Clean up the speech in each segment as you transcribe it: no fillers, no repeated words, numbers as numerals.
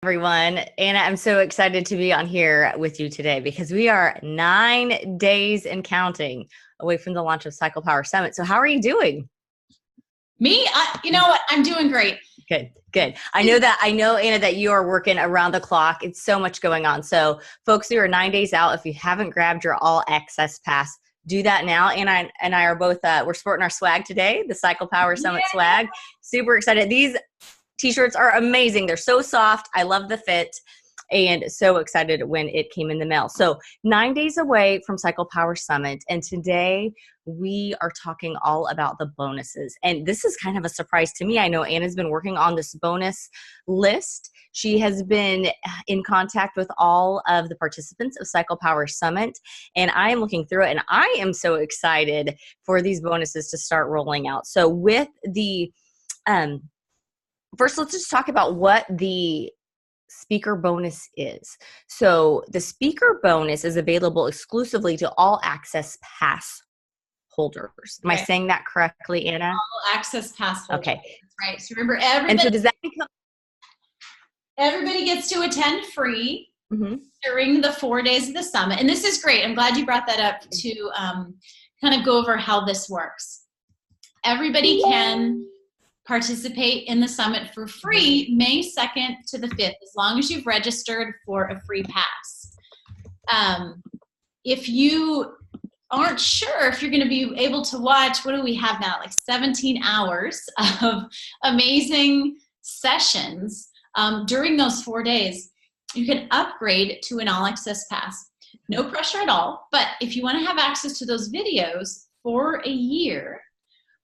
Everyone. Anna, I'm so excited to be on here with you today because we are 9 days and counting away from the launch of Cycle Power Summit. So how are you doing? Me? You know what? I'm doing great. Good, good. I know, Anna, that you are working around the clock. It's so much going on. So folks who are 9 days out, if you haven't grabbed your all access pass, do that now. And I are both, we're sporting our swag today, the Cycle Power Summit swag. Super excited. These t-shirts are amazing. They're so soft. I love the fit and so excited when it came in the mail. So 9 days away from Cycle Power Summit. And today we are talking all about the bonuses. And this is kind of a surprise to me. I know Anna's been working on this bonus list. She has been in contact with all of the participants of Cycle Power Summit. And I am looking through it and I am so excited for these bonuses to start rolling out. So with the, first, let's just talk about what the speaker bonus is. So the speaker bonus is available exclusively to all access pass holders. Am I saying that correctly, Anna? All access pass holders. Okay. That's right. So remember, and so does that become everybody gets to attend free during the 4 days of the summit. And this is great. I'm glad you brought that up to kind of go over how this works. Everybody can participate in the summit for free May 2nd to the 5th, as long as you've registered for a free pass. If you aren't sure if you're going to be able to watch, what do we have now? Like 17 hours of amazing sessions during those 4 days, you can upgrade to an all access pass. No pressure at all, but if you want to have access to those videos for a year,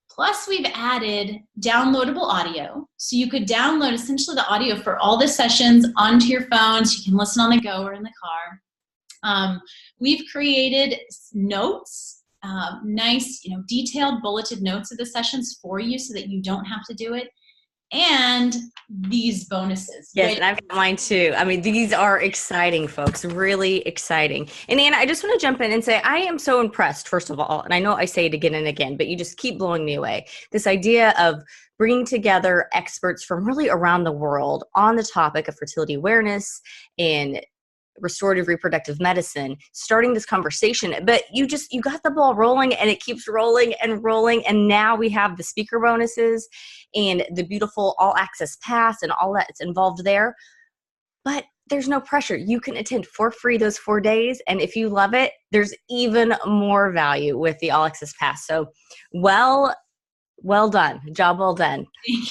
plus, we've added downloadable audio. So you could download essentially the audio for all the sessions onto your phone so you can listen on the go or in the car. We've created notes, nice, detailed bulleted notes of the sessions for you so that you don't have to do it. And these bonuses. Yes, and I've got mine too. I mean, these are exciting, folks, really exciting. And Anna, I just want to jump in and say, I am so impressed, first of all, and I know I say it again and again, but you just keep blowing me away. This idea of bringing together experts from really around the world on the topic of fertility awareness and restorative reproductive medicine, starting this conversation, but you got the ball rolling and it keeps rolling and rolling. And now we have the speaker bonuses and the beautiful all access pass and all that's involved there. But there's no pressure. You can attend for free those 4 days. And if you love it, there's even more value with the all access pass. So well done. Job well done.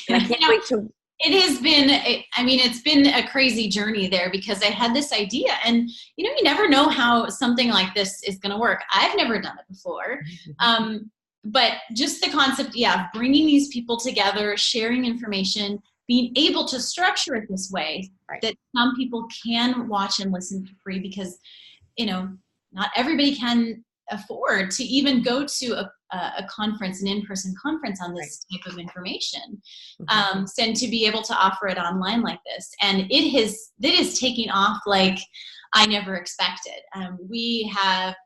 And I can't wait to It has been, it's been a crazy journey there because I had this idea and, you never know how something like this is going to work. I've never done it before. But just the concept, of bringing these people together, sharing information, being able to structure it this way that some people can watch and listen for free because, not everybody can afford to even go to a conference, an in-person conference on this type of information. And to be able to offer it online like this. And it is taking off like I never expected. We have,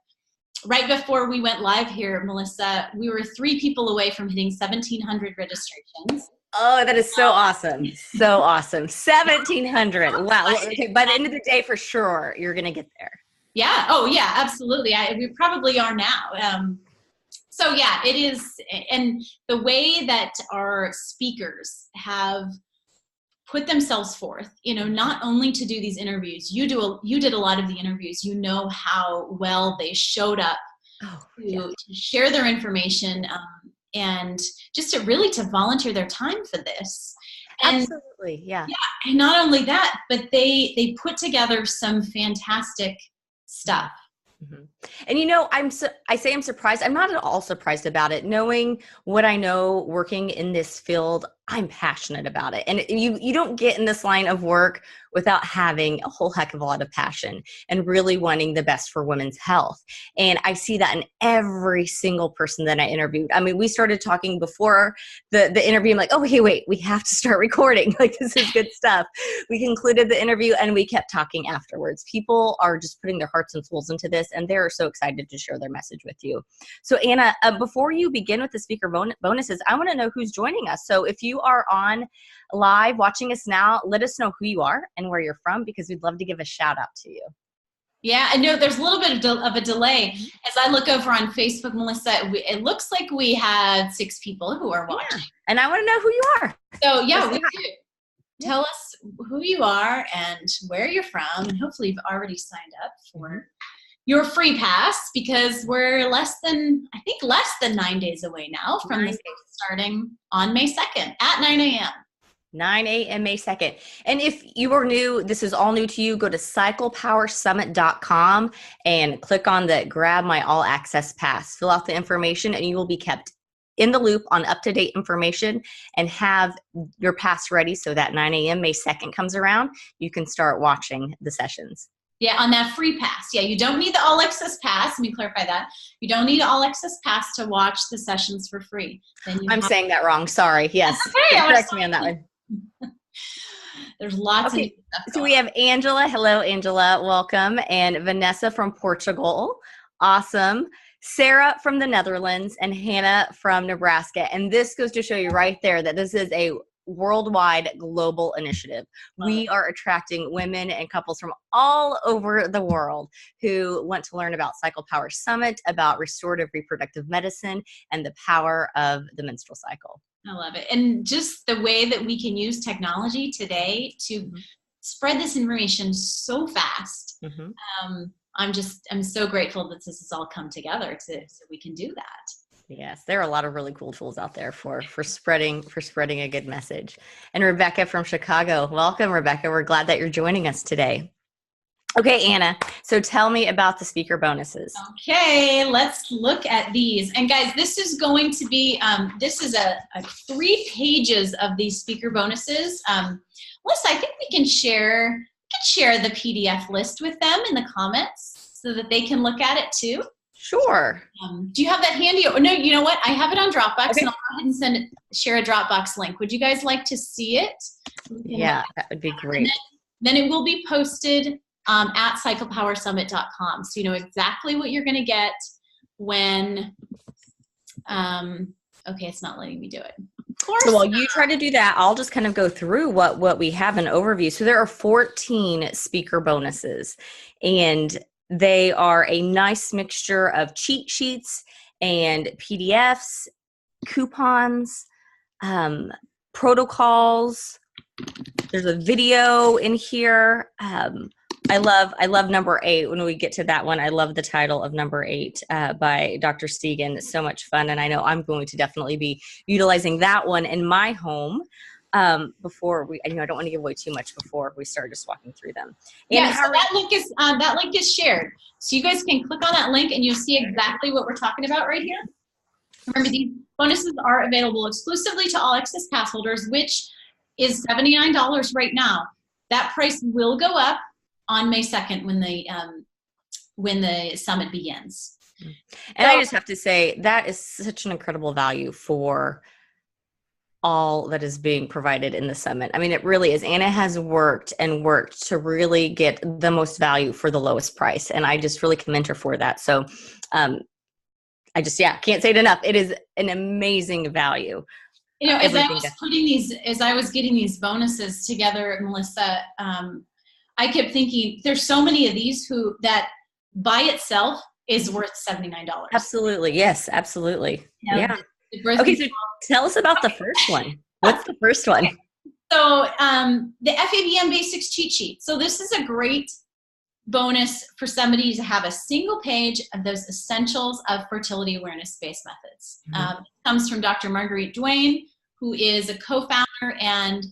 right before we went live here, Melissa, we were 3 people away from hitting 1,700 registrations. Oh, that is so awesome. So awesome. 1,700. Wow. Okay. By the end of the day, for sure, you're going to get there. Yeah. Oh, yeah, absolutely. We probably are now. So yeah, it is. And the way that our speakers have put themselves forth, not only to do these interviews, you did a lot of the interviews, how well they showed up to share their information and just to volunteer their time for this. And, absolutely. Yeah. And not only that, but they put together some fantastic stuff. And I say I'm surprised. I'm not at all surprised about it. Knowing what I know working in this field, I'm passionate about it. And you don't get in this line of work without having a whole heck of a lot of passion and really wanting the best for women's health. And I see that in every single person that I interviewed. I mean, we started talking before the interview. I'm like, oh, hey, wait, we have to start recording. Like, this is good stuff. We concluded the interview and we kept talking afterwards. People are just putting their hearts and souls into this, and they're so excited to share their message with you. So Anna, before you begin with the speaker bonuses, I want to know who's joining us. So if you are on live watching us now, let us know who you are and where you're from, because we'd love to give a shout out to you. Yeah, I know there's a little bit of a delay. As I look over on Facebook, Melissa, it looks like we had 6 people who are watching. Yeah. And I want to know who you are. So yeah, we do. Tell us who you are and where you're from, and hopefully you've already signed up for your free pass, because we're less than 9 days away now from this starting on May 2nd at 9 a.m. 9 a.m. May 2nd. And if you are new, this is all new to you, go to cyclepowersummit.com and click on the grab my all access pass. Fill out the information and you will be kept in the loop on up-to-date information and have your pass ready so that 9 a.m. May 2nd comes around, you can start watching the sessions. Yeah, on that free pass. Yeah, you don't need the all access pass. Let me clarify that. You don't need all access pass to watch the sessions for free. I'm saying that wrong. Sorry. Yes. Okay, correct me on that one. There's lots of stuff so we have Angela. Hello, Angela. Welcome. And Vanessa from Portugal. Awesome. Sarah from the Netherlands and Hannah from Nebraska. And this goes to show you right there that this is a worldwide global initiative. We are attracting women and couples from all over the world who want to learn about Cycle Power Summit, about restorative reproductive medicine, and the power of the menstrual cycle. I love it. And just the way that we can use technology today to spread this information so fast. I'm so grateful that this has all come together so we can do that. Yes, there are a lot of really cool tools out there for spreading a good message. And Rebecca from Chicago. Welcome, Rebecca. We're glad that you're joining us today. Okay, Anna, so tell me about the speaker bonuses. Okay, let's look at these. And guys, this is going to be, this is a 3 pages of these speaker bonuses. Melissa, I think we can share the PDF list with them in the comments so that they can look at it too. Sure. Do you have that handy? Oh, no, you know what? I have it on Dropbox, and I'll go ahead and share a Dropbox link. Would you guys like to see it? Yeah, that would be great. Then it will be posted at cyclepowersummit.com. So you know exactly what you're going to get when, okay, it's not letting me do it. Of course. So while you try to do that, I'll just kind of go through what we have an overview. So there are 14 speaker bonuses, and they are a nice mixture of cheat sheets and PDFs, coupons, protocols. There's a video in here. I love number 8. When we get to that one, I love the title of number 8 by Dr. Stegan. It's so much fun. And I know I'm going to definitely be utilizing that one in my home before we, I don't want to give away too much before we start just walking through them. And yeah, so that link is shared. So you guys can click on that link and you'll see exactly what we're talking about right here. Remember, these bonuses are available exclusively to All Access Pass holders, which is $79 right now. That price will go up on May 2nd when the summit begins. And I just have to say that is such an incredible value for all that is being provided in the summit. I mean, it really is. Anna has worked to really get the most value for the lowest price. And I just really commend her for that. So I just, can't say it enough. It is an amazing value. As I was getting these bonuses together, Melissa, I kept thinking there's so many of these that by itself is worth $79. Absolutely. Yes, absolutely. Yeah. Okay, so tell us about the first one. What's the first one? Okay. So the FABM Basics Cheat Sheet. So this is a great bonus for somebody to have a single page of those essentials of fertility awareness-based methods. It comes from Dr. Marguerite Duane, who is a co-founder and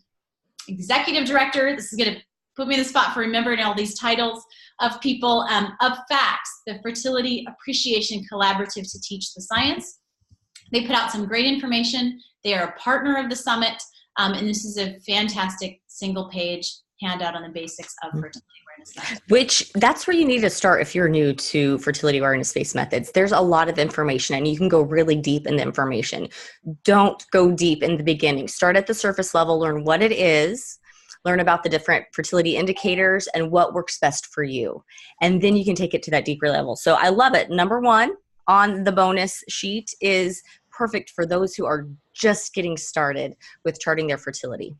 executive director. This is going to put me in the spot for remembering all these titles of people, of FACTS, the Fertility Appreciation Collaborative to Teach the Science. They put out some great information. They are a partner of the summit, and this is a fantastic single-page handout on the basics of fertility awareness methods. Which, that's where you need to start if you're new to fertility awareness-based methods. There's a lot of information, and you can go really deep in the information. Don't go deep in the beginning. Start at the surface level, learn what it is, learn about the different fertility indicators and what works best for you. And then you can take it to that deeper level. So I love it. Number 1 on the bonus sheet is perfect for those who are just getting started with charting their fertility.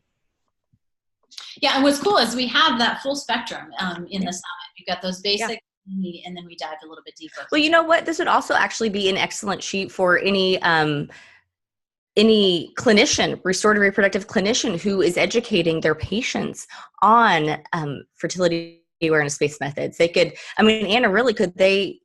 Yeah, and what's cool is we have that full spectrum in the summit. You've got those basic, and then we dive a little bit deeper. Well, you know what? This would also actually be an excellent sheet for any clinician, restorative reproductive clinician who is educating their patients on fertility awareness-based methods. They could, I mean, Anna, really, could they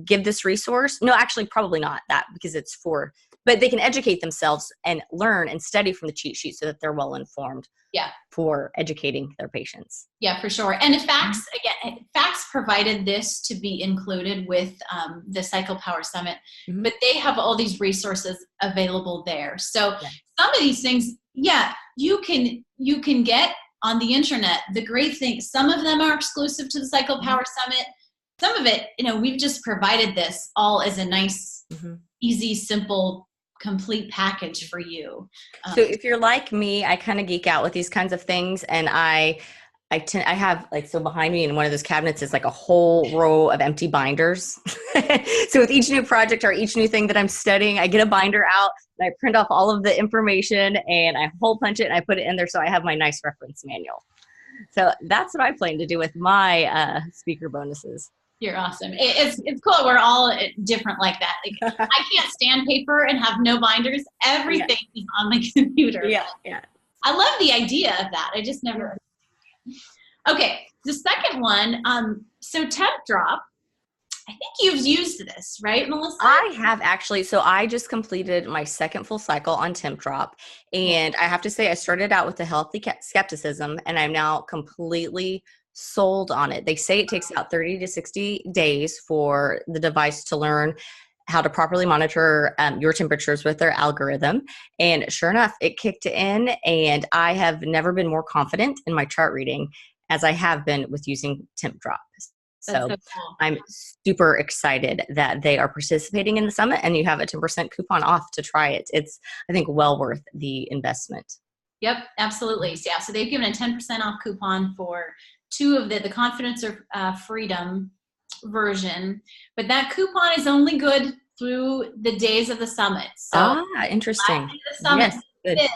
give this resource? No, actually, probably not that, because it's for, but they can educate themselves and learn and study from the cheat sheet so that they're well informed. Yeah. For educating their patients. Yeah, for sure. And FACS, again, FACS provided this to be included with the Cycle Power Summit, but they have all these resources available there. So some of these things, you can get on the internet. The great thing, some of them are exclusive to the Cycle Power Summit. Some of it, we've just provided this all as a nice, easy, simple, complete package for you. So if you're like me, I kind of geek out with these kinds of things, and I have, like, so behind me in one of those cabinets is like a whole row of empty binders. So with each new project or each new thing that I'm studying, I get a binder out and I print off all of the information and I hole punch it and I put it in there so I have my nice reference manual. So that's what I plan to do with my speaker bonuses. You're awesome. It's cool. We're all different like that. Like, I can't stand paper and have no binders. Everything is on my computer. Yeah. I love the idea of that. I just never. Okay. The second one. So Tempdrop. I think you've used this, right, Melissa? I have actually. So I just completed my second full cycle on Tempdrop. And I have to say, I started out with a healthy skepticism, and I'm now completely sold on it. They say it takes about 30 to 60 days for the device to learn how to properly monitor your temperatures with their algorithm. And sure enough, it kicked in, and I have never been more confident in my chart reading as I have been with using Tempdrop. So cool. I'm super excited that they are participating in the summit, and you have a 10% coupon off to try it. It's, I think, well worth the investment. Yep, absolutely. Yeah, so they've given a 10% off coupon for two of the Confidence or Freedom version, but that coupon is only good through the days of the summit. So interesting. The summit yes,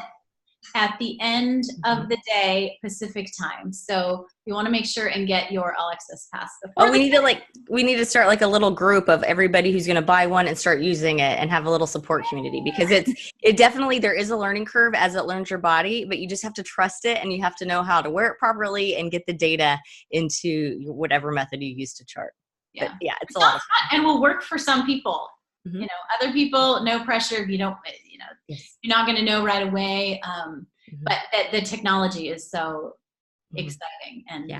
at the end of the day Pacific time. So you want to make sure and get your All Access Pass. We need to start like a little group of everybody who's going to buy one and start using it, and have a little support community, because it definitely, there is a learning curve as it learns your body, but you just have to trust it, and you have to know how to wear it properly and get the data into whatever method you use to chart. Yeah, but it's a lot of fun. And will work for some people. Other people, no pressure. If you don't, you're not going to know right away. But the technology is so exciting, and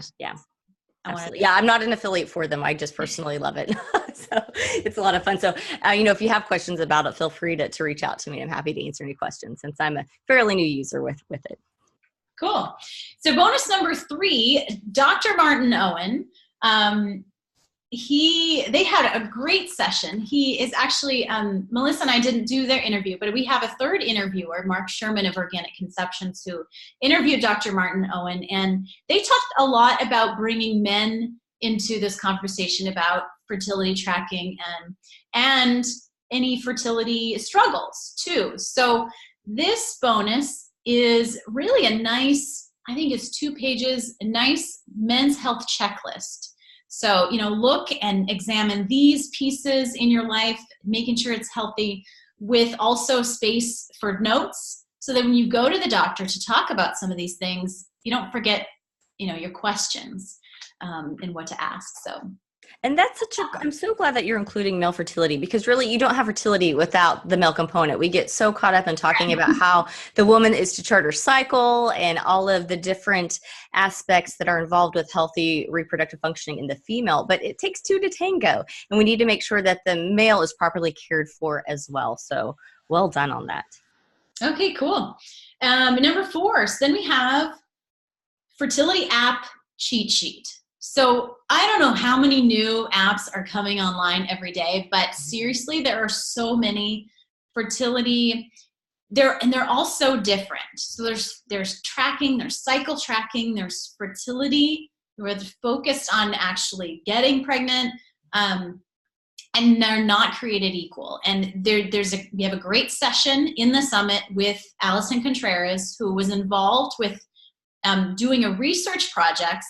I'm not an affiliate for them. I just personally love it. So it's a lot of fun. So, if you have questions about it, feel free to reach out to me. I'm happy to answer any questions, since I'm a fairly new user with it. Cool. So bonus number 3, Dr. Martin Owen. They had a great session. He is actually, Melissa and I didn't do their interview, but we have a third interviewer, Mark Sherman of Organic Conceptions, who interviewed Dr. Martin Owen. And they talked a lot about bringing men into this conversation about fertility tracking and any fertility struggles too. So this bonus is really a nice, I think it's 2 pages, a nice men's health checklist. So, look and examine these pieces in your life, making sure it's healthy, with also space for notes, so that when you go to the doctor to talk about some of these things, you don't forget, your questions and what to ask. And that's I'm so glad that you're including male fertility, because really you don't have fertility without the male component. We get so caught up in talking about how the woman is to chart her cycle and all of the different aspects that are involved with healthy reproductive functioning in the female, but it takes 2 to tango, and we need to make sure that the male is properly cared for as well. So well done on that. Okay, cool. Number 4, so then we have fertility app cheat sheet. So I don't know how many new apps are coming online every day, but seriously, there are so many fertility. They're all so different. So there's tracking, there's cycle tracking, there's fertility, where they're focused on actually getting pregnant, and they're not created equal. And we have a great session in the summit with Allison Contreras, who was involved with doing a research project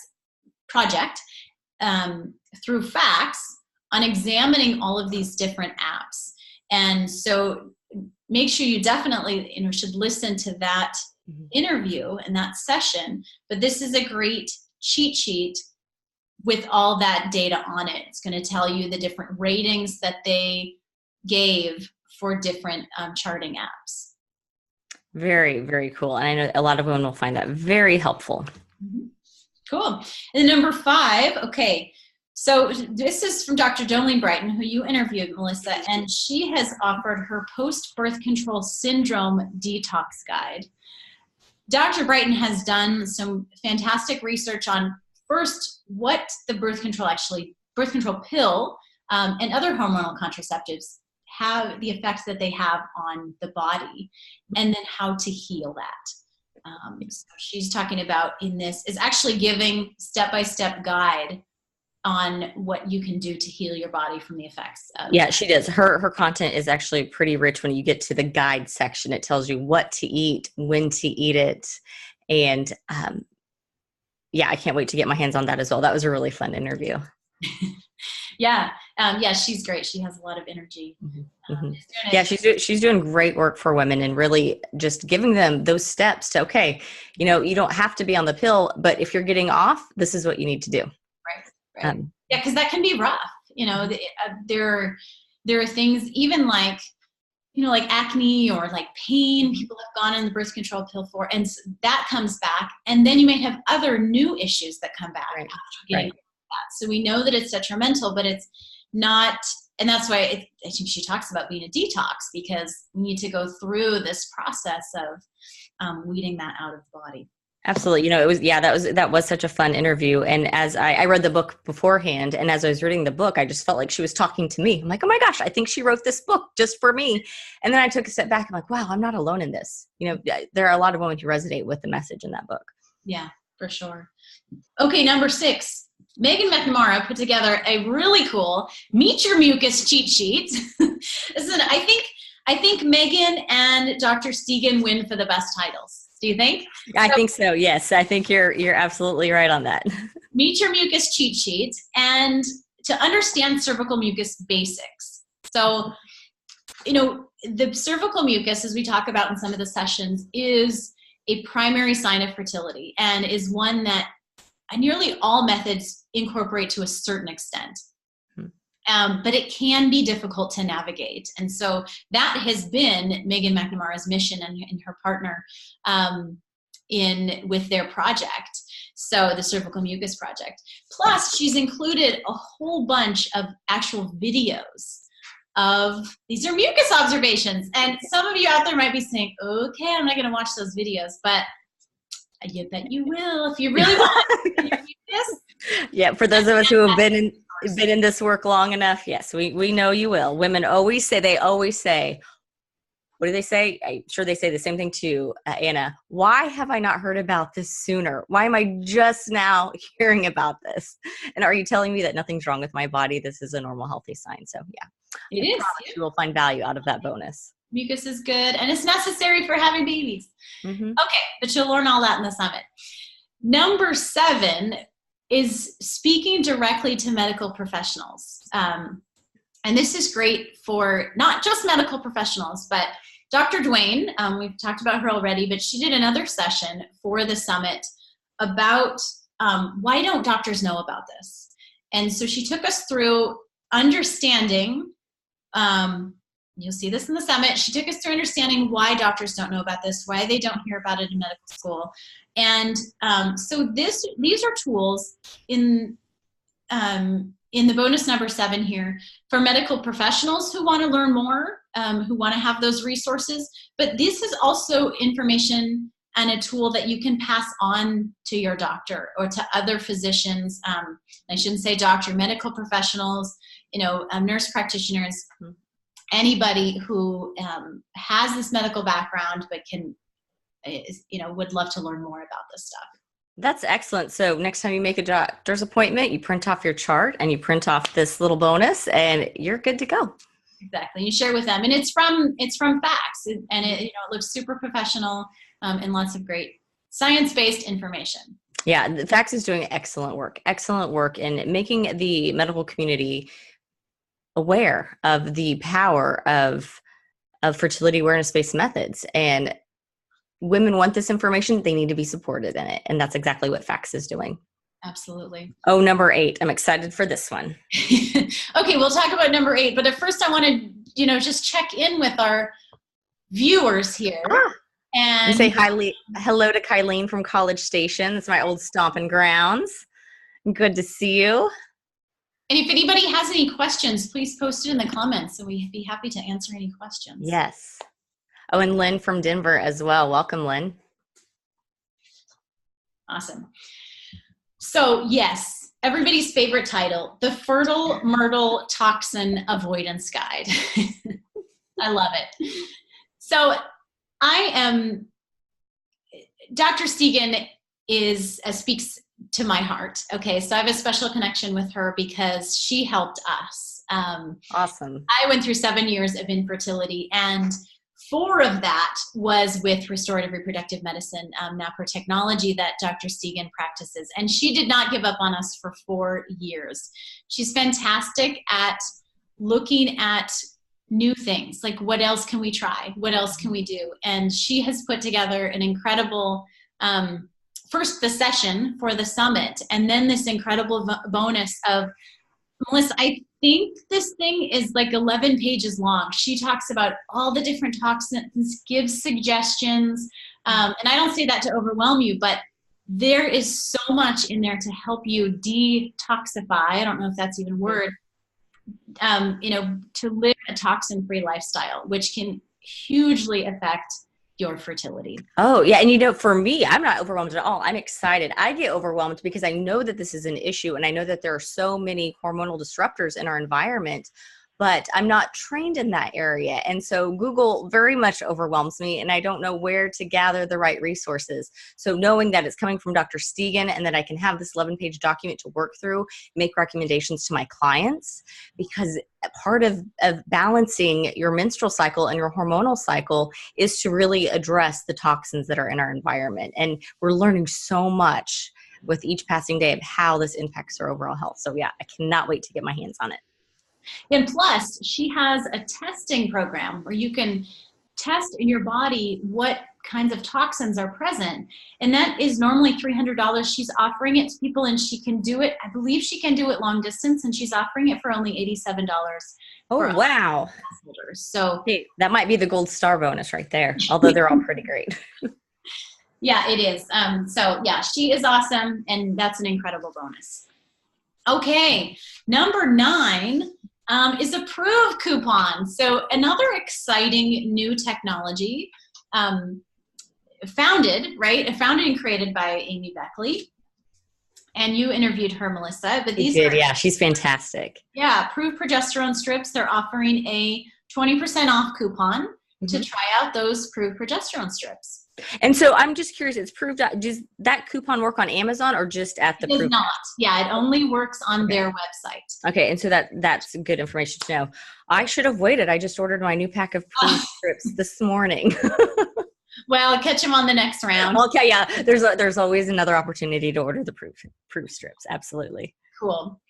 through facts on examining all of these different apps. And so make sure you definitely, should listen to that interview and that session. But this is a great cheat sheet with all that data on it. It's going to tell you the different ratings that they gave for different charting apps. Very, very cool. And I know a lot of women will find that very helpful. Cool. And number 5, okay. So this is from Dr. Jolene Brighton, who you interviewed, Melissa, and she has offered her post-birth control syndrome detox guide. Dr. Brighton has done some fantastic research on, first, what the birth control pill and other hormonal contraceptives have, the effects that they have on the body, and then how to heal that. So she's talking about in this is actually giving step-by-step guide on what you can do to heal your body from the effects. Yeah, she does. Her content is actually pretty rich when you get to the guide section. It tells you what to eat, when to eat it. And yeah, I can't wait to get my hands on that as well. That was a really fun interview. Yeah. Yeah, she's great. She has a lot of energy. Yeah, she's doing great work for women and really just giving them those steps to, okay, you don't have to be on the pill, but if you're getting off, this is what you need to do. Right. Yeah, because that can be rough. There are things even like, like acne or like pain people have gone on the birth control pill for, and that comes back. And then you may have other new issues that come back after getting that. So we know that it's detrimental, but it's not, and that's why I think she talks about being a detox, because we need to go through this process of weeding that out of the body. Absolutely. That was such a fun interview. And as I read the book beforehand, and as I was reading the book, I just felt like she was talking to me. I'm like, oh my gosh, I think she wrote this book just for me. And then I took a step back. I'm like, wow, I'm not alone in this. There are a lot of women who resonate with the message in that book. Yeah, for sure. Okay. Number 6, Megan McNamara put together a really cool Meet Your Mucus cheat sheet. Listen, I think Megan and Dr. Stegan win for the best titles. Do you think? I think so. Yes. I think you're absolutely right on that. Meet Your Mucus cheat sheet, and to understand cervical mucus basics. So, the cervical mucus, as we talk about in some of the sessions, is a primary sign of fertility and is one that nearly all methods incorporate to a certain extent. But it can be difficult to navigate. And so that has been Megan McNamara's mission and her partner with their project. So the Cervical Mucus Project. Plus, she's included a whole bunch of actual videos of, these are mucus observations. And some of you out there might be saying, okay, I'm not going to watch those videos, but I bet you will if you really want mucus. Yeah, for those of us who have been in this work long enough, yes, we know you will. Women always say, what do they say? I'm sure they say the same thing to Anna. Why have I not heard about this sooner? Why am I just now hearing about this? And are you telling me that nothing's wrong with my body? This is a normal, healthy sign. So yeah, it is. You will find value out of that bonus. Mucus is good, and it's necessary for having babies. Okay, but you'll learn all that in the summit. Number 7 is speaking directly to medical professionals. And this is great for not just medical professionals, but Dr. Dwayne, we've talked about her already, but she did another session for the summit about why don't doctors know about this? And so she took us through understanding, you'll see this in the summit, she took us through understanding why doctors don't know about this, why they don't hear about it in medical school. And so these are tools in the bonus number 7 here for medical professionals who want to learn more, who want to have those resources. But this is also information and a tool that you can pass on to your doctor or to other physicians. I shouldn't say doctor, medical professionals, nurse practitioners, anybody who has this medical background but would love to learn more about this stuff. That's excellent. So next time you make a doctor's appointment, you print off your chart and you print off this little bonus and you're good to go. Exactly. You share with them, and it's from Facts, and it looks super professional, and lots of great science-based information. Yeah, the FACS is doing excellent work in making the medical community aware of the power of fertility awareness-based methods. And women want this information, they need to be supported in it. And that's exactly what FACS is doing. Absolutely. Oh, number 8. I'm excited for this one. Okay, we'll talk about number 8. But at first I want to, just check in with our viewers here. And say hello to Kylene from College Station. It's my old stomping grounds. Good to see you. And if anybody has any questions, please post it in the comments, and we'd be happy to answer any questions. Yes. Oh, and Lynn from Denver as well. Welcome, Lynn. Awesome. So yes, everybody's favorite title, the Fertile Myrtle Toxin Avoidance Guide. I love it. So Dr. Stegan speaks to my heart. Okay, so I have a special connection with her because she helped us. Awesome. I went through 7 years of infertility, and 4 of that was with restorative reproductive medicine, technology that Dr. Stegan practices. And she did not give up on us for 4 years. She's fantastic at looking at new things, like what else can we try? What else can we do? And she has put together an incredible, first the session for the summit, and then this incredible bonus of, Melissa, I think this thing is like 11 pages long. She talks about all the different toxins, gives suggestions. And I don't say that to overwhelm you, but there is so much in there to help you detoxify. I don't know if that's even a word. To live a toxin-free lifestyle, which can hugely affect your fertility. Oh, yeah. And for me, I'm not overwhelmed at all. I'm excited. I get overwhelmed because I know that this is an issue, and I know that there are so many hormonal disruptors in our environment, but I'm not trained in that area. And so Google very much overwhelms me, and I don't know where to gather the right resources. So knowing that it's coming from Dr. Stegan and that I can have this 11-page document to work through, make recommendations to my clients, because part of balancing your menstrual cycle and your hormonal cycle is to really address the toxins that are in our environment. And we're learning so much with each passing day of how this impacts our overall health. So yeah, I cannot wait to get my hands on it. And plus, she has a testing program where you can test in your body what kinds of toxins are present. And that is normally $300. She's offering it to people, and she can do it. I believe she can do it long distance, and she's offering it for only $87. Oh, wow. So hey, that might be the gold star bonus right there, although they're all pretty great. Yeah, it is. So yeah, she is awesome, and that's an incredible bonus. Okay, number 9 is a Prove coupon. So another exciting new technology, founded and created by Amy Beckley. And you interviewed her, Melissa. But yeah, she's fantastic. Yeah, Prove progesterone strips. They're offering a 20% off coupon to try out those Prove progesterone strips. And so I'm just curious, it's Prove. Does that coupon work on Amazon or just at the Prove? It does not. Yeah, it only works on their website. Okay, and so that's good information to know. I should have waited. I just ordered my new pack of Prove strips this morning. Well, catch them on the next round. Okay, yeah. There's always another opportunity to order the Prove strips. Absolutely. Cool.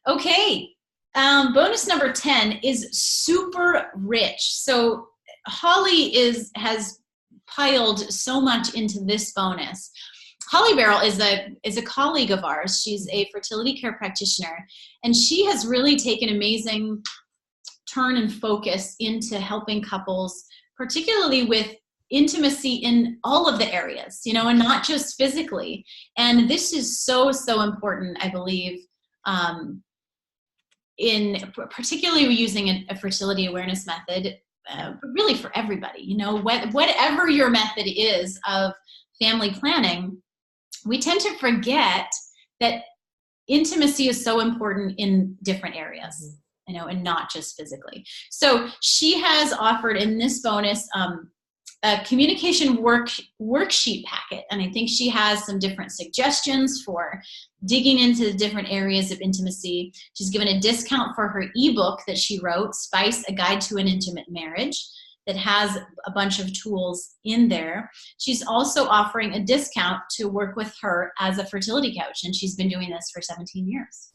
Okay. Bonus number 10 is super rich. So Holly has piled so much into this bonus. Holly Barrel is a colleague of ours. She's a fertility care practitioner, and she has really taken amazing turn and focus into helping couples, particularly with intimacy in all of the areas, and not just physically. And this is so, so important, I believe, in particularly using a fertility awareness method, but really for everybody, whatever your method is of family planning. We tend to forget that intimacy is so important in different areas, and not just physically. So she has offered in this bonus a communication worksheet packet. And I think she has some different suggestions for digging into the different areas of intimacy. She's given a discount for her ebook that she wrote, Spice, A Guide to an Intimate Marriage. that has a bunch of tools in there. She's also offering a discount to work with her as a fertility coach, and she's been doing this for 17 years.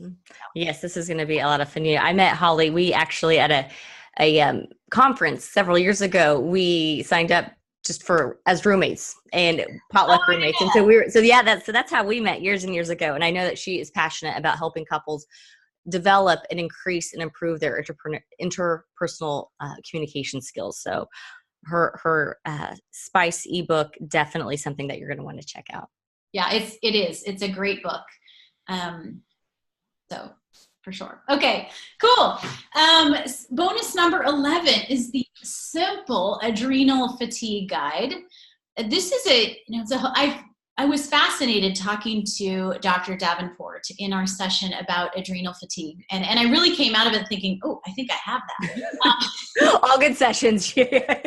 Yes, this is going to be a lot of fun. I met Holly. We actually at a conference several years ago, we signed up just as roommates and potluck roommates. And that's how we met years and years ago. And I know that she is passionate about helping couples develop and increase and improve their interpersonal communication skills. So her Spice ebook, definitely something that you're going to want to check out. Yeah, it is. It's a great book. So for sure. Okay, cool. Bonus number 11 is the Simple Adrenal Fatigue Guide. This is I was fascinated talking to Dr. Davenport in our session about adrenal fatigue. And I really came out of it thinking, oh, I think I have that. All good sessions. I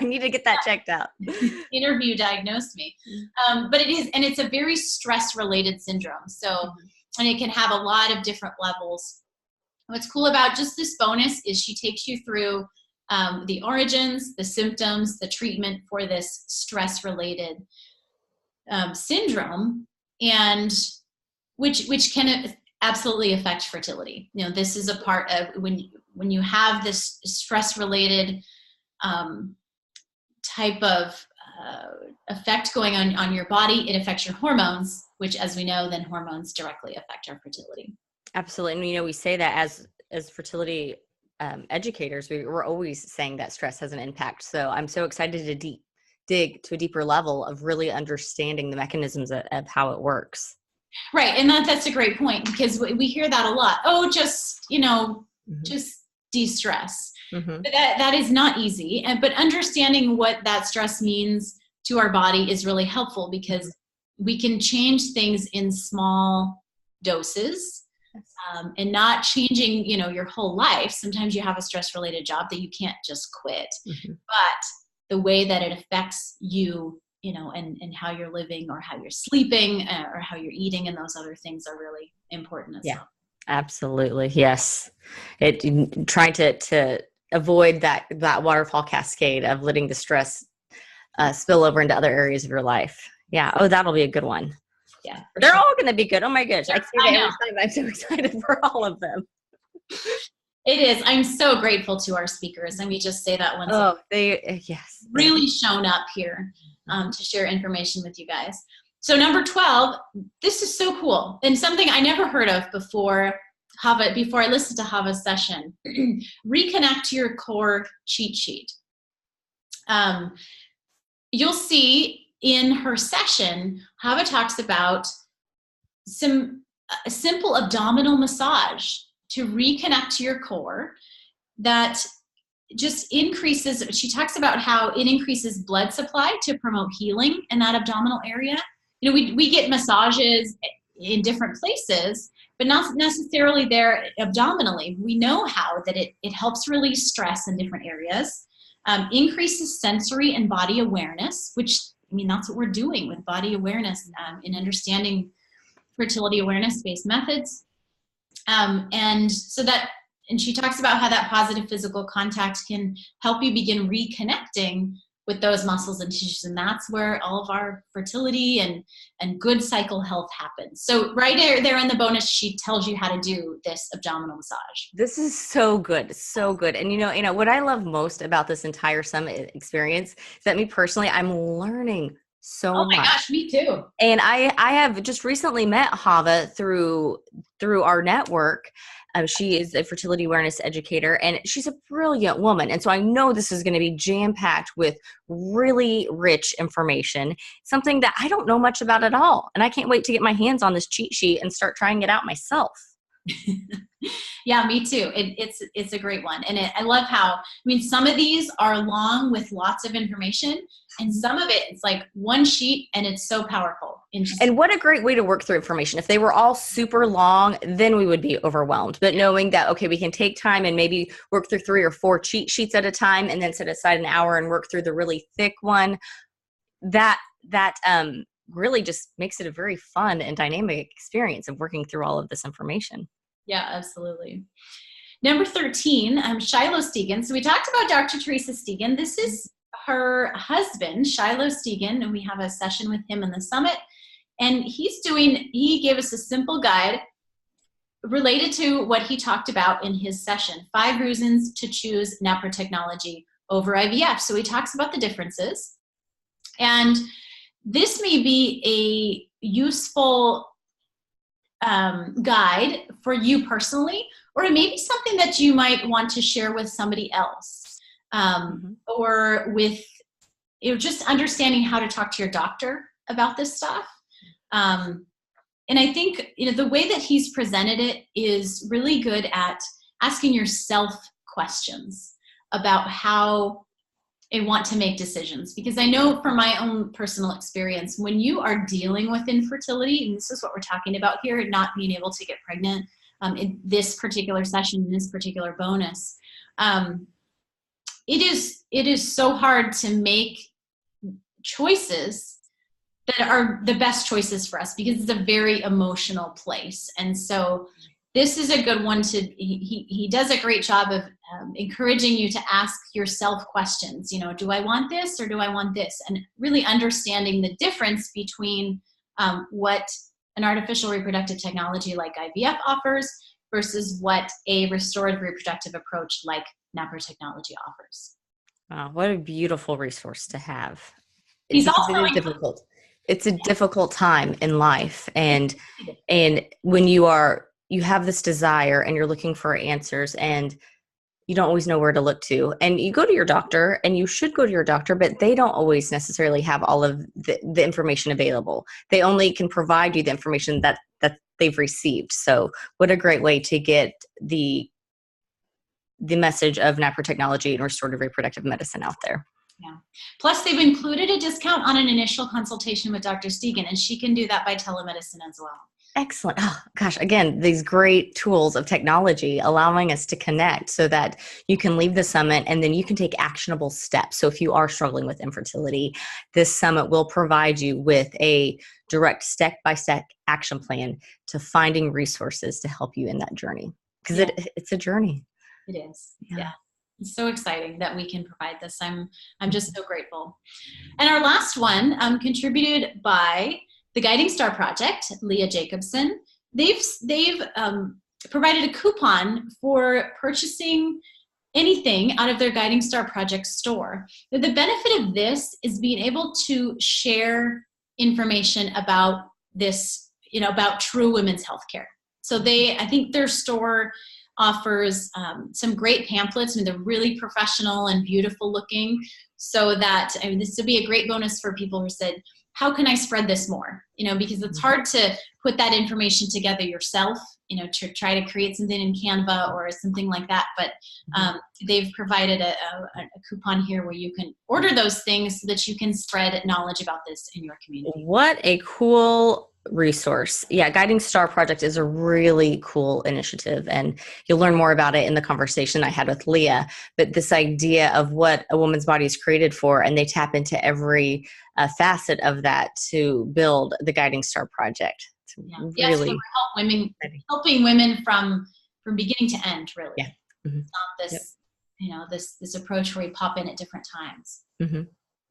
need to get that checked out. Interview diagnosed me. But it is, and it's a very stress-related syndrome. So, and it can have a lot of different levels. What's cool about just this bonus is she takes you through the origins, the symptoms, the treatment for this stress-related syndrome, and which can absolutely affect fertility. This is a part of when you have this stress-related type of effect going on your body, it affects your hormones, which, as we know, then hormones directly affect our fertility. Absolutely. And we say that as fertility educators, we're always saying that stress has an impact. So I'm so excited to dig to a deeper level of really understanding the mechanisms of how it works. Right. And that's a great point, because we hear that a lot. Oh, just de-stress. Mm-hmm. But that is not easy. But understanding what that stress means to our body is really helpful, because we can change things in small doses. And not changing, your whole life. Sometimes you have a stress-related job that you can't just quit, but the way that it affects you, and how you're living, or how you're sleeping, or how you're eating, and those other things are really important as well. Absolutely. Yes. Trying to avoid that waterfall cascade of letting the stress spill over into other areas of your life. Yeah. Oh, that'll be a good one. Yeah, they're all going to be good. Oh my gosh. I say that every time. I'm so excited for all of them. It is. I'm so grateful to our speakers. Let me just say that once. Oh, yes. Really shown up here to share information with you guys. So number 12, this is so cool. And something I never heard of before I listened to Hava's session. Reconnect to your core cheat sheet. You'll see in her session, Hava talks about a simple abdominal massage to reconnect to your core that just increases. She talks about how it increases blood supply to promote healing in that abdominal area. We get massages in different places, but not necessarily there abdominally. We know how that it helps release stress in different areas, increases sensory and body awareness, which that's what we're doing with body awareness in understanding fertility awareness-based methods. And she talks about how that positive physical contact can help you begin reconnecting with those muscles and tissues. And that's where all of our fertility and good cycle health happens. So right there in the bonus, she tells you how to do this abdominal massage. This is so good. So good. And what I love most about this entire summit experience is that me personally, I'm learning so much. Oh my gosh, me too. And I have just recently met Hava through our network. She is a fertility awareness educator, and she's a brilliant woman. And so I know this is going to be jam-packed with really rich information, something that I don't know much about at all. And I can't wait to get my hands on this cheat sheet and start trying it out myself. Yeah, me too. It's a great one. And I love how, some of these are long with lots of information, and some of it's like one sheet and it's so powerful. And what a great way to work through information. If they were all super long, then we would be overwhelmed. But knowing that, okay, we can take time and maybe work through 3 or 4 cheat sheets at a time, and then set aside an hour and work through the really thick one, that really just makes it a very fun and dynamic experience of working through all of this information. Yeah, absolutely. Number 13, Shiloh Stegan. So we talked about Dr. Teresa Stegan. This is her husband, Shiloh Stegan, and we have a session with him in the summit. And he gave us a simple guide related to what he talked about in his session, 5 reasons to choose NAPRA technology over IVF. So he talks about the differences. And this may be a useful guide for you personally, or it may be something that you might want to share with somebody else, or with just understanding how to talk to your doctor about this stuff. And I think the way that he's presented it is really good at asking yourself questions about how I want to make decisions. Because I know from my own personal experience, when you are dealing with infertility, and this is what we're talking about here, not being able to get pregnant in this particular session, in this particular bonus, it is so hard to make choices that are the best choices for us, because it's a very emotional place. And so this is a good one he does a great job of encouraging you to ask yourself questions. Do I want this or do I want this? And really understanding the difference between what an artificial reproductive technology like IVF offers versus what a restorative reproductive approach like NAPRA technology offers. Wow, what a beautiful resource to have. He's also it is difficult. It's a difficult time in life, and when you have this desire and you're looking for answers, and you don't always know where to look to, and you go to your doctor, and you should go to your doctor, but they don't always necessarily have all of the information available. They only can provide you the information that they've received. So what a great way to get the message of NAPRA technology and restorative reproductive medicine out there. Yeah. Plus, they've included a discount on an initial consultation with Dr. Stegan, and she can do that by telemedicine as well. Excellent. Oh, gosh, again, these great tools of technology allowing us to connect so that you can leave the summit and then you can take actionable steps. So if you are struggling with infertility, this summit will provide you with a direct step-by-step action plan to finding resources to help you in that journey. Because it's a journey. It is. Yeah. It's so exciting that we can provide this. I'm just so grateful. And our last one, contributed by the Guiding Star Project, Leah Jacobson. They've provided a coupon for purchasing anything out of their Guiding Star Project store. The benefit of this is being able to share information about this, about true women's healthcare. So I think their store offers some great pamphlets. They're really professional and beautiful looking, so that this would be a great bonus for people who said, how can I spread this more? Because it's hard to put that information together yourself, to try to create something in Canva or something like that. But they've provided a coupon here where you can order those things so that you can spread knowledge about this in your community. What a cool resource. Yeah, Guiding Star Project is a really cool initiative, and you'll learn more about it in the conversation I had with Leah. But this idea of what a woman's body is created for, and they tap into every facet of that to build the Guiding Star Project. Yes, so helping women from beginning to end, really. Yeah. Mm-hmm. It's not this, this approach where we pop in at different times. Mm-hmm.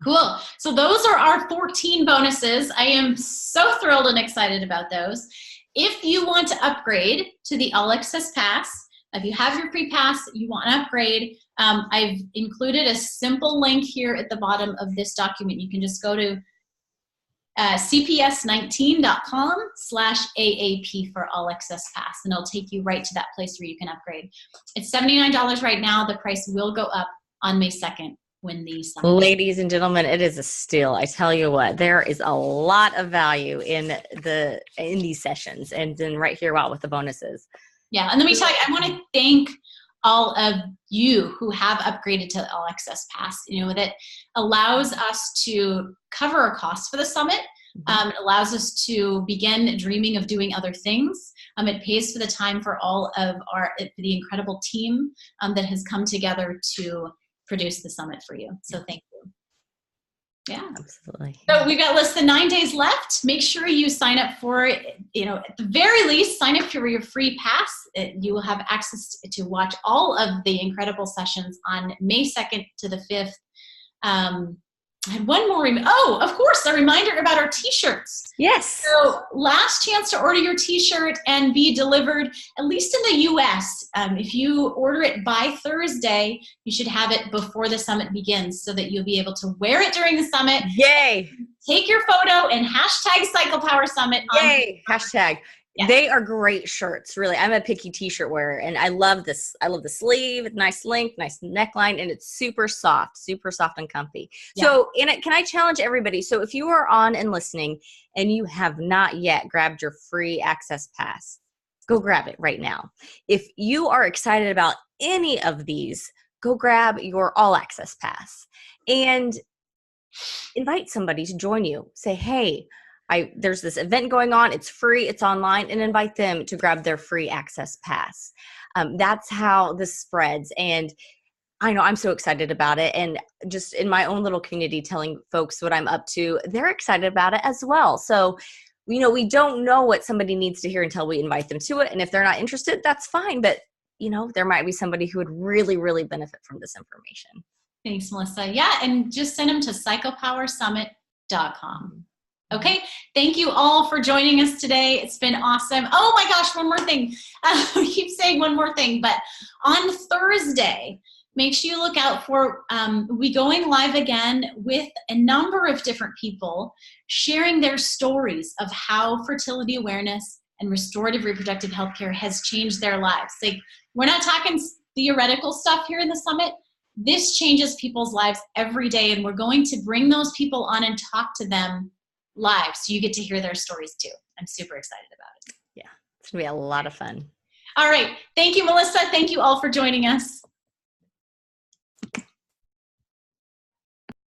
Cool. So those are our 14 bonuses. I am so thrilled and excited about those. If you want to upgrade to the All Access Pass, if you have your free pass, you want to upgrade, I've included a simple link here at the bottom of this document. You can just go to cps19.com/AAP for All Access Pass, and it'll take you right to that place where you can upgrade. It's $79 right now. The price will go up on May 2nd. Ladies and gentlemen, it is a steal. I tell you what, there is a lot of value in these sessions, and then right here with the bonuses. Yeah, and let me tell you, I want to thank all of you who have upgraded to All Access Pass. That allows us to cover our costs for the summit. It allows us to begin dreaming of doing other things. It pays for the time for all of the incredible team that has come together to produce the summit for you. So thank you. Yeah. Absolutely. So we've got less than 9 days left. Make sure you sign up for, at the very least, sign up for your free pass. You will have access to watch all of the incredible sessions on May 2nd to the 5th. I had one more. Of course, a reminder about our t-shirts. Yes. So last chance to order your t-shirt and be delivered, at least in the US. If you order it by Thursday, you should have it before the summit begins so that you'll be able to wear it during the summit. Yay. Take your photo and hashtag Cycle Power Summit. Yay. Hashtag. Yes. They are great shirts, really. I'm a picky t-shirt wearer, and I love this. I love the sleeve, nice length, nice neckline, and it's super soft and comfy. Yeah. So, can I challenge everybody? So if you are on and listening and you have not yet grabbed your free access pass, go grab it right now. If you are excited about any of these, go grab your all access pass and invite somebody to join you. Say, hey, there's this event going on. It's free. It's online, and invite them to grab their free access pass. That's how this spreads. And I know I'm so excited about it. And just in my own little community, telling folks what I'm up to, they're excited about it as well. So, we don't know what somebody needs to hear until we invite them to it. And if they're not interested, that's fine. But, there might be somebody who would really, really benefit from this information. Thanks, Melissa. Yeah, and just send them to cyclepowersummit.com. Okay, thank you all for joining us today. It's been awesome. Oh my gosh, one more thing. We keep saying one more thing, but on Thursday, make sure you look out for, we going live again with a number of different people sharing their stories of how fertility awareness and restorative reproductive health care has changed their lives. Like, we're not talking theoretical stuff here in the summit. This changes people's lives every day, and we're going to bring those people on and talk to them live, so you get to hear their stories too. I'm super excited about it. Yeah, it's gonna be a lot of fun. All right, thank you, Melissa. Thank you all for joining us.